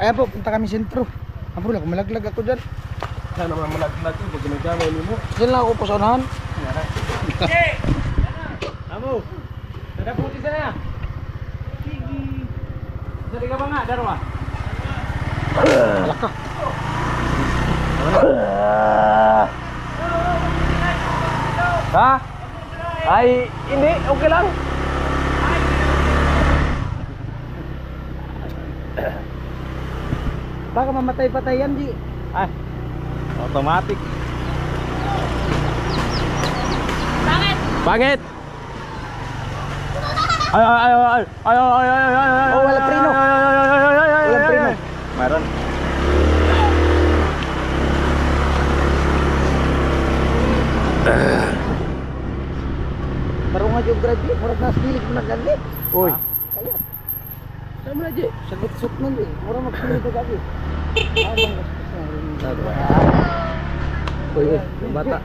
Ayan po, punta kami sentro. Abro lang, malaglag ako dyan. Saan naman malaglag ko, pag ginagawin mo. Diyan lang ako po sa unahan. Amo, nadaputi sana. Sari ka ba nga, darwa? Alaka. Ha? Ay, hindi, okay lang. Baka mamatay-patay yan, Ji. Ay, automatic. Pangit! Ay, ay, ay, ay, ay, ay, ay, ay, ay, Oh, wala preno. Walang preno. Meron. Baru nga geografi, murag nas pilit mo na gani. Uy. Kaya. Sama na, Ji. Sagot-sut man, Ji. Murag magpilit na gani. Uy, bata.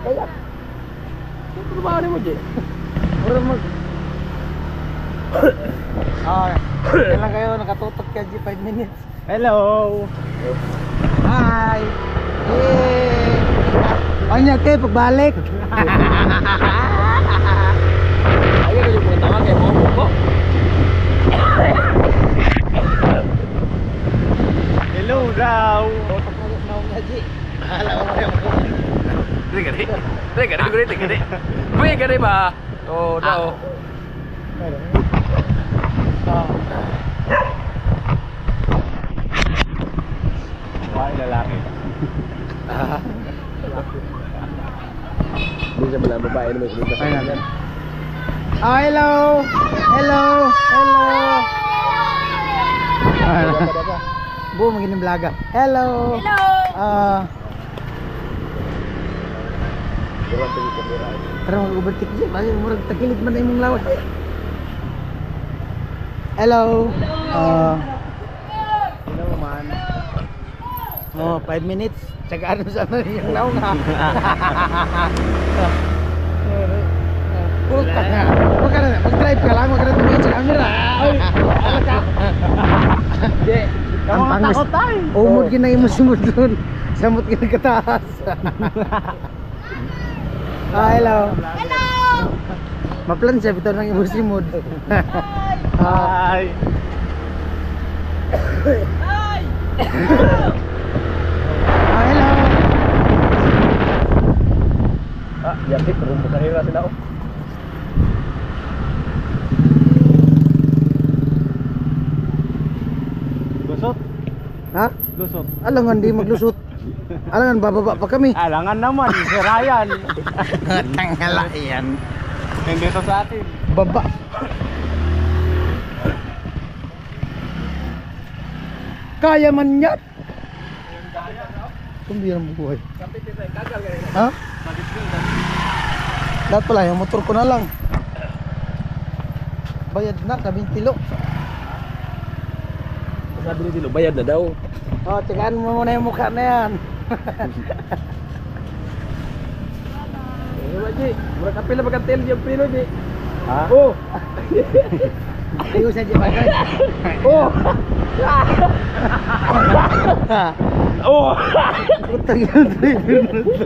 Kaya. Ano trabaho mo, Jay? Murag mag... Ah, yan lang kayo, nakatutok ka, Ji, 5 minutes. Hello. Hi! Yay! Anya kayo, pagbalik! Ayun yung mga tawag kay mo ko. Hello daw. Tutok na yung naong nga, Ji. Alam mo rin ako. Gede. Buy gede ba? Oh, daw. Why lalaki? Hindi siya pala babae naman sunod na sa yan. Ah, hello! Hello! Hello! Buo maginim vloga. Hello! Hello! Ah, tara mag-overtake siya. Bakit murag takilid man na imong lawas. Hello! Hello man. Oh, 5 minutes. Tsagaan mo sana yung naong ha. Puta nga. Huwag ka na. Mag-drive ka lang. Huwag ka na tumingin sa camera. Ay! Alaka! Hindi. Ang pangis. Umod ginang imusimod doon. Samot ginang kataas. Ah, hello. Hello! Maplan siya. Bitaw ng imusimod. Hi. Ah, hello. Ah, yapit. Rumbo kanina sila ako. Lusot. Ha? Lusot. Alangan di maglusot. Alangan bababa pa kami. Alangan naman. Si Ryan. Tanghala yan. Hindi ito sa atin. Baba. Kaya man yan. Kumbira mo buhay. Ha? Dapat pala yung motor ko na lang. Bayad na, 20 kilo. Sabi ni Tilo, bayad na daw. Oh, tsagaan mo muna yung mukha na yan. Ano ba, Ji? Murag kapila magkantil yung pino, Ji. Ha? Oh! Ayun sa Jepang. Oh! Oh! Putang yung driver na to.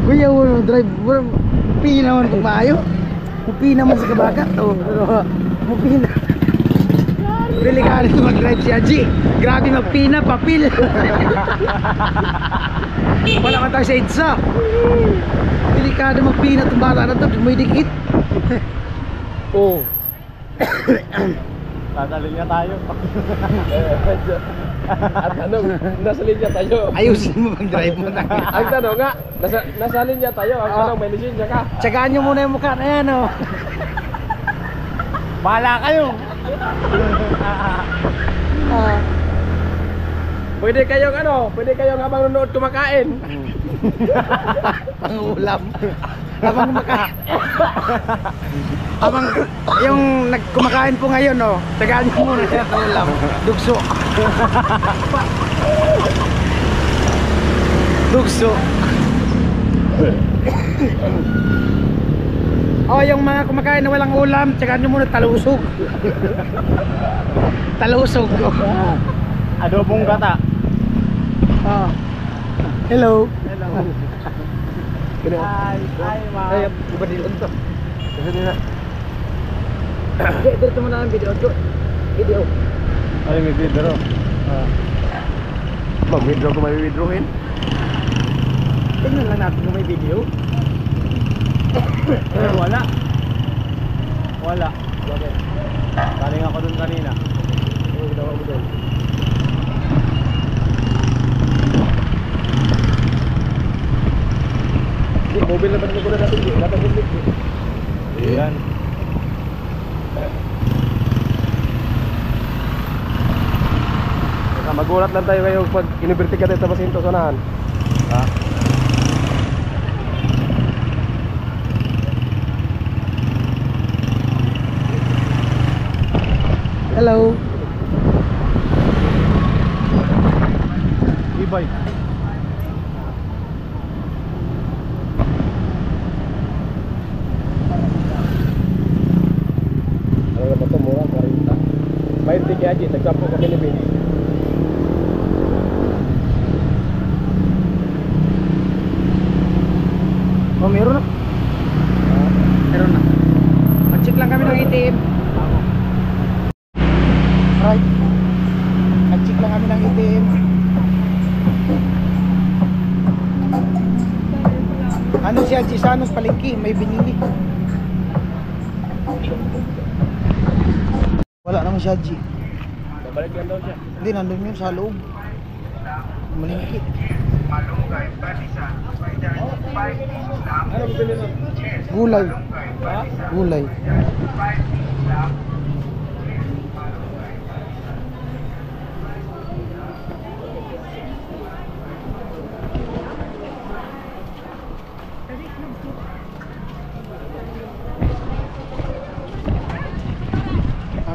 Kuya mo yung driver. Mupi naman kung maayo. Mupi naman sa kabakat. Oh, mupi na. Delikado ito mag-drive si Haji. Grabe magpina, papil. Wala ka tayo sa EDSA. Delikado magpina itong bata na ito. May dikit. Oh! Nasa linya tayo. At tanong, nasa linya tayo. Ayusin mo mag-drive mo na. Ang tanong nga, nasa linya tayo. Ang tanong, may lisensya ka. Tsagaan nyo muna yung mukha na yan, oh. Bahala kayo. Pwede kayong pwede kayong habang nanonood kumakain. Pangulam. Habang habang yung kumakain po ngayon, oh, tagaan nyo muna siya sa ulam. Dugso. Dugso. Oh, yung mga kumakain na walang ulam, tagaan nyo muna talusog. Talusog. Adobong gata. Ah. Hello. Hello. Hi, ma'am. Ay, iba din to. Kasi din na. Dito mo na ang video. Video. Ay, may video. Mag-withdraw ko may withdrawin. Tingnan lang natin kung may video. Wala. Wala. Bakit? Galing ako dun kanina. Ano ginawa mo dun? Mobile na ba't mo na natin yun? Dapat yung link. Ayan. Magulat lang tayo ngayon pag iniberti ka tayo sa basinto sanahan. Ha? Hello. E-bike. Ano na ba ito? Mura, 40. 20 kaya Haji, nagsampo kami ni Bin. Oh, meron na. Meron na. Mag-check lang kami ng ATM. Right. Mag-check lang kami ng ATM. Ano si Haji Sanos palengke, may binili. Wala naman si Haji. Babalik lang daw siya. Hindi, nandun yun sa loob. Malingki. Ano bibili nun? Gulay. Ha? Gulay.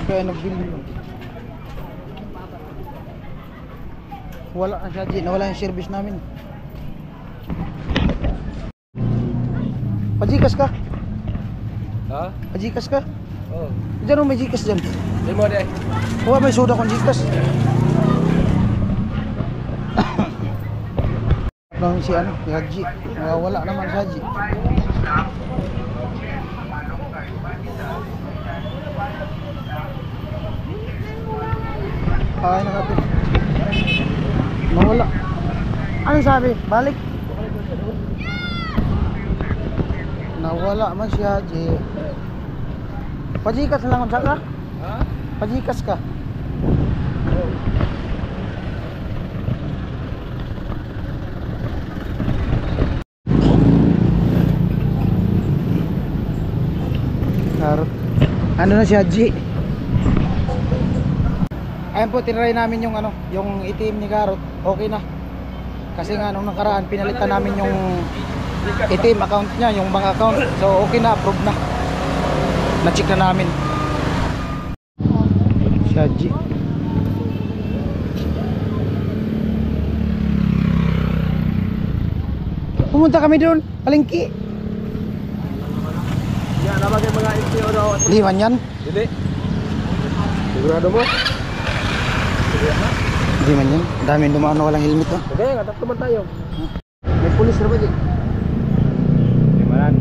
Kaya nagbili. Wala na siya, G. Nawala yung service namin. Pajikas ka? Ha? Pajikas ka? Oo. Diyan o may jikas dyan. Di mo de. Huwag may soda kung jikas. Lang si ano, si Haji. Wala naman si Haji. Ay, nakapit. Nawala. Anong sabi? Balik. Nawala man si Haji. Pajikas na lang kung saan ka? Ha? Pajikas ka. Oo. Karot. Ano na si Haji? Ayun po, tinry namin yung ano, yung itim ni Karot. Okay na. Kasi nga nung nakaraan pinalitan namin yung itim account niya, yung bank account. So okay na, approve na. Na-check na namin. Si Haji. Pumunta kami doon, palengke. Yan, naman kayo mga NPO daw. Di man yan. Hindi. Sigurado mo? Di man yan. Daming dumaan na walang helmet, no? Kaya nga, tatlo man tayo. May pulis na ba di? Di manan.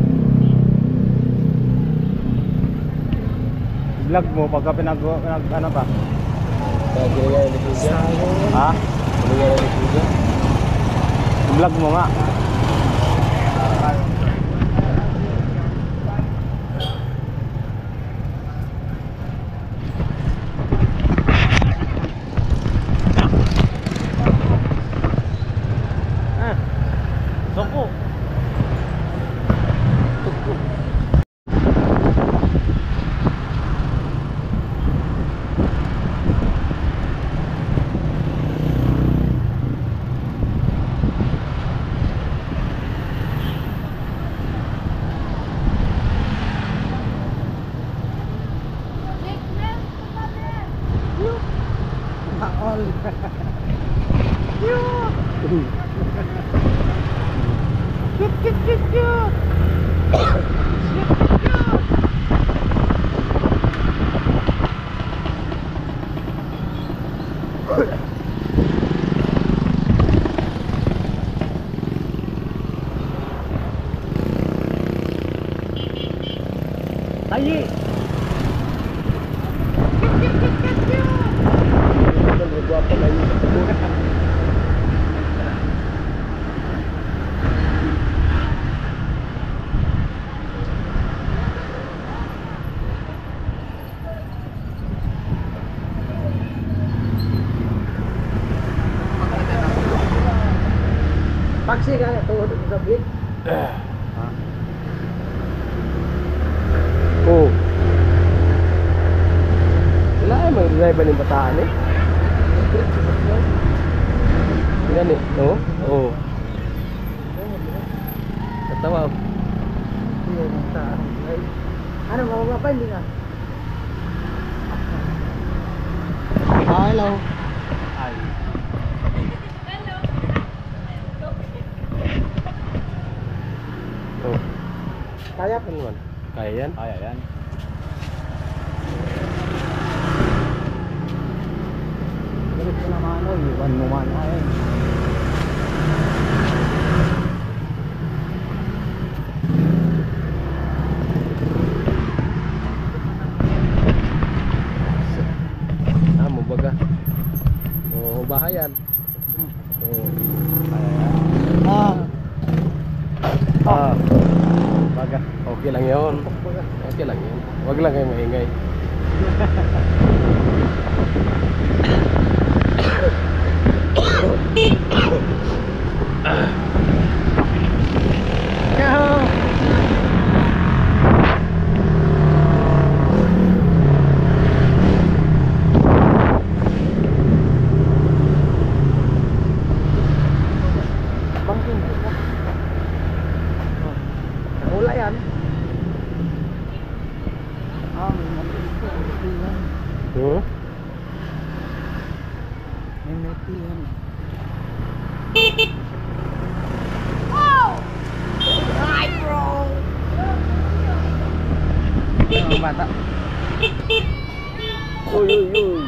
Vlog mo pagka ano pa? Kaya yung lipuja. Ha? Kaya yung lipuja. Vlog mo nga. Soko. All. kalye. Guwapo na yun. Paksi ka na tuhod sa big. Oh. Wala ay may driver ng bataan eh. Yan eh, no? Oo. Natawa. Ano, mababa pa hindi na? Hello. Ay. Oh. Kaya Ano naman? Kaya yan? Kaya yan. Galit ko naman o, iwan mo man ay. Mo baga. Oh, bahayan. Oh. Kaya yan. Baga. Okay lang 'yon. Okay lang 'yon. Wag lang kayo maingay. Wala yan. May matiyan. Hmm? May matiyan. Ang bata. Uy, uy, uy.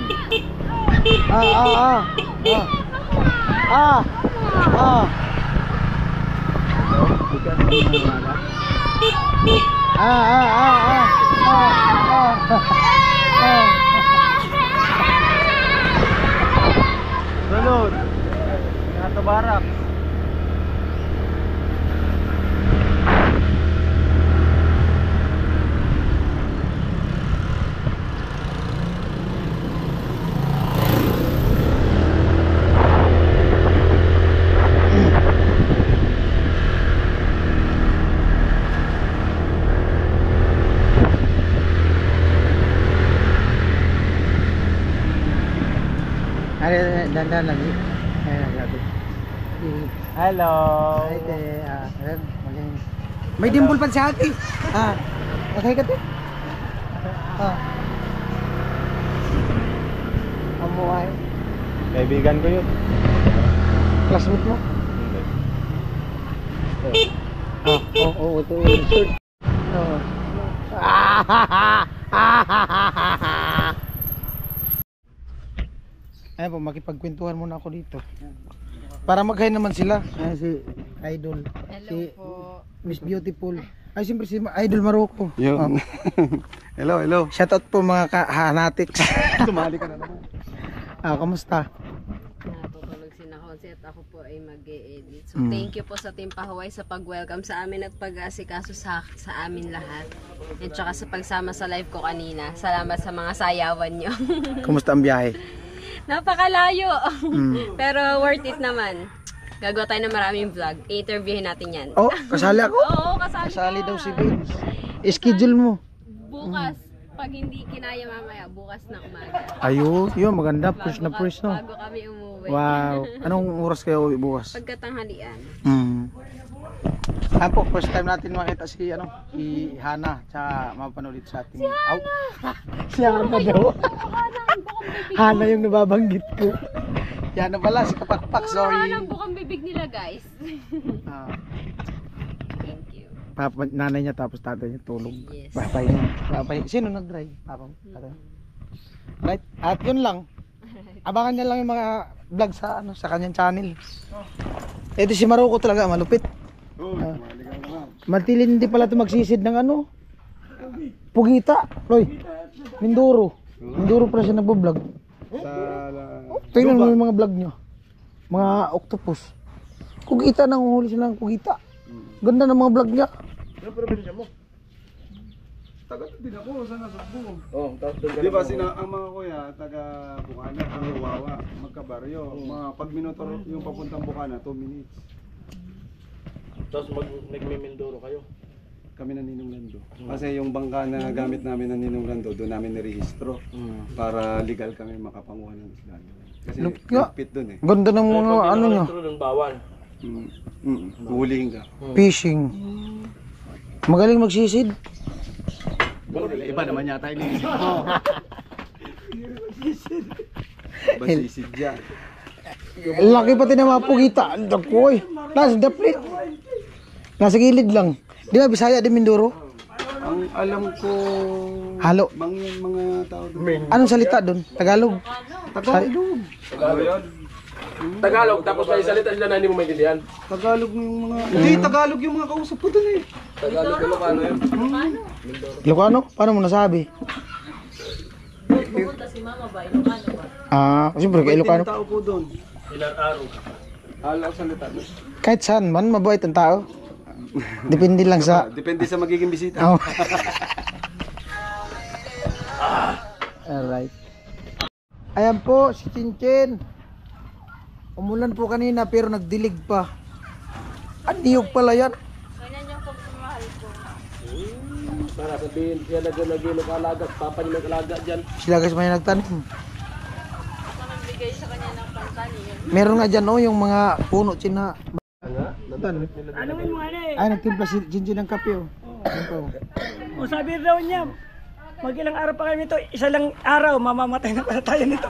Sunod. Ngato barak. Dandan lagi. Sabi. Hello. May dimpul pa sa ati. Okay ka te? Amuay. Kaibigan ko yun. Classmate mo? Ito yung shirt. Ayan po, makipagkwentuhan muna ako dito. Para mag-hi naman sila. Ayan si Idol. Hello Si po. Miss Beautiful. Ay, siyempre si Idol Marocco. Yun. Hello, hello. Shoutout po mga hanatics. Tumali ka na naman. Kamusta? Natutulog si Nakon at ako po ay mag-e-edit. So thank you po sa Team Pahuway sa pag-welcome sa amin at pag-asikaso sa amin lahat. At saka sa pagsama sa live ko kanina. Salamat sa mga sayawan nyo. Kumusta ang biyahe? Napakalayo. Pero worth it naman. Gagawa tayo ng maraming vlog. I-interviewin natin yan. Oh, kasali ako? Oo, kasali Daw ka. si Vince. I-schedule mo. Bukas. Pag hindi kinaya mamaya, bukas na umaga. Ayun, yun maganda. Push na push, no? Bago kami umuwi. Wow. Anong oras kayo uwi bukas? Pagkatanghalian. Po, first time natin makita si Hana, tsaka mapanood sa ating si Hana daw. Hana yung nababanggit ko. Yan na pala si Kapakpak, sorry. Ang bukang bibig nila, guys. Thank you. Nanay niya tapos tatay niya tulog. Yes. Papay. Sino nag-drive? Papa. Tatay. Right. At yun lang. Abangan niya lang yung mga vlog sa kanyang channel. Ito si Marocco talaga, malupit. Matilindi pala ito magsisid ng Pugita, Loy. Mindoro. Mindoro pala siya nagbo-vlog. Tingnan mo yung mga vlog nyo. Mga octopus. Kugita, nanguhuli sila ng kugita. Ganda ng mga vlog niya. Ano probinsya mo? Taga din ako sa Nasugbo. Oo, tapos doon ka Di ba na- ang mga kuya, taga Bukana, Wawa, magkabaryo. Mga pag minutor yung papuntang Bukana, 2 minutes. Tapos nagmimindoro kayo. Kami na Ninong Lando. Kasi yung bangka na gamit namin ng Ninong Lando, doon namin nirehistro para legal kami makapanguha ng isla. Kasi Lupit nga. lupit doon eh. Ganda ng mga ano nyo. Doon bawal. Huhulihin ka. Fishing. Magaling magsisid. Iba naman yata iniisip mo. Basisid dyan. Laki pati ng mga pugita. Ang dakoy. Nasa daplit. Nasa gilid lang. Di ba Bisaya di Mindoro? Ang alam ko, Halo. mga tao doon. Anong salita doon? Tagalog. Tagalog. Tagalog. Tagalog, tapos may salita sila na hindi mo maintindihan. Tagalog yung mga... Hindi, Tagalog yung mga kausap ko doon eh. Tagalog, Ilocano yun. Ilocano? Paano mo nasabi? Siyempre kay Ilocano. Tao po doon. Ilang araw. Halo ang salita doon. Kahit saan man, mabait ang tao. Depende lang sa... Depende sa magiging bisita. Oh. Alright. Ayan po, si Chinchin. Umulan po kanina pero nagdilig pa. Ang niyog pala yan. Para sabihin siya nag-ilog alaga, papa niya nag-alaga dyan. Sila guys may nagtanim. Meron nga dyan yung mga puno china. Ay, nagtimpla si Chinchin ng kape oh. O sabi daw niya, mag ilang araw pa kami nito, isa lang araw, mamamatay na pala tayo nito.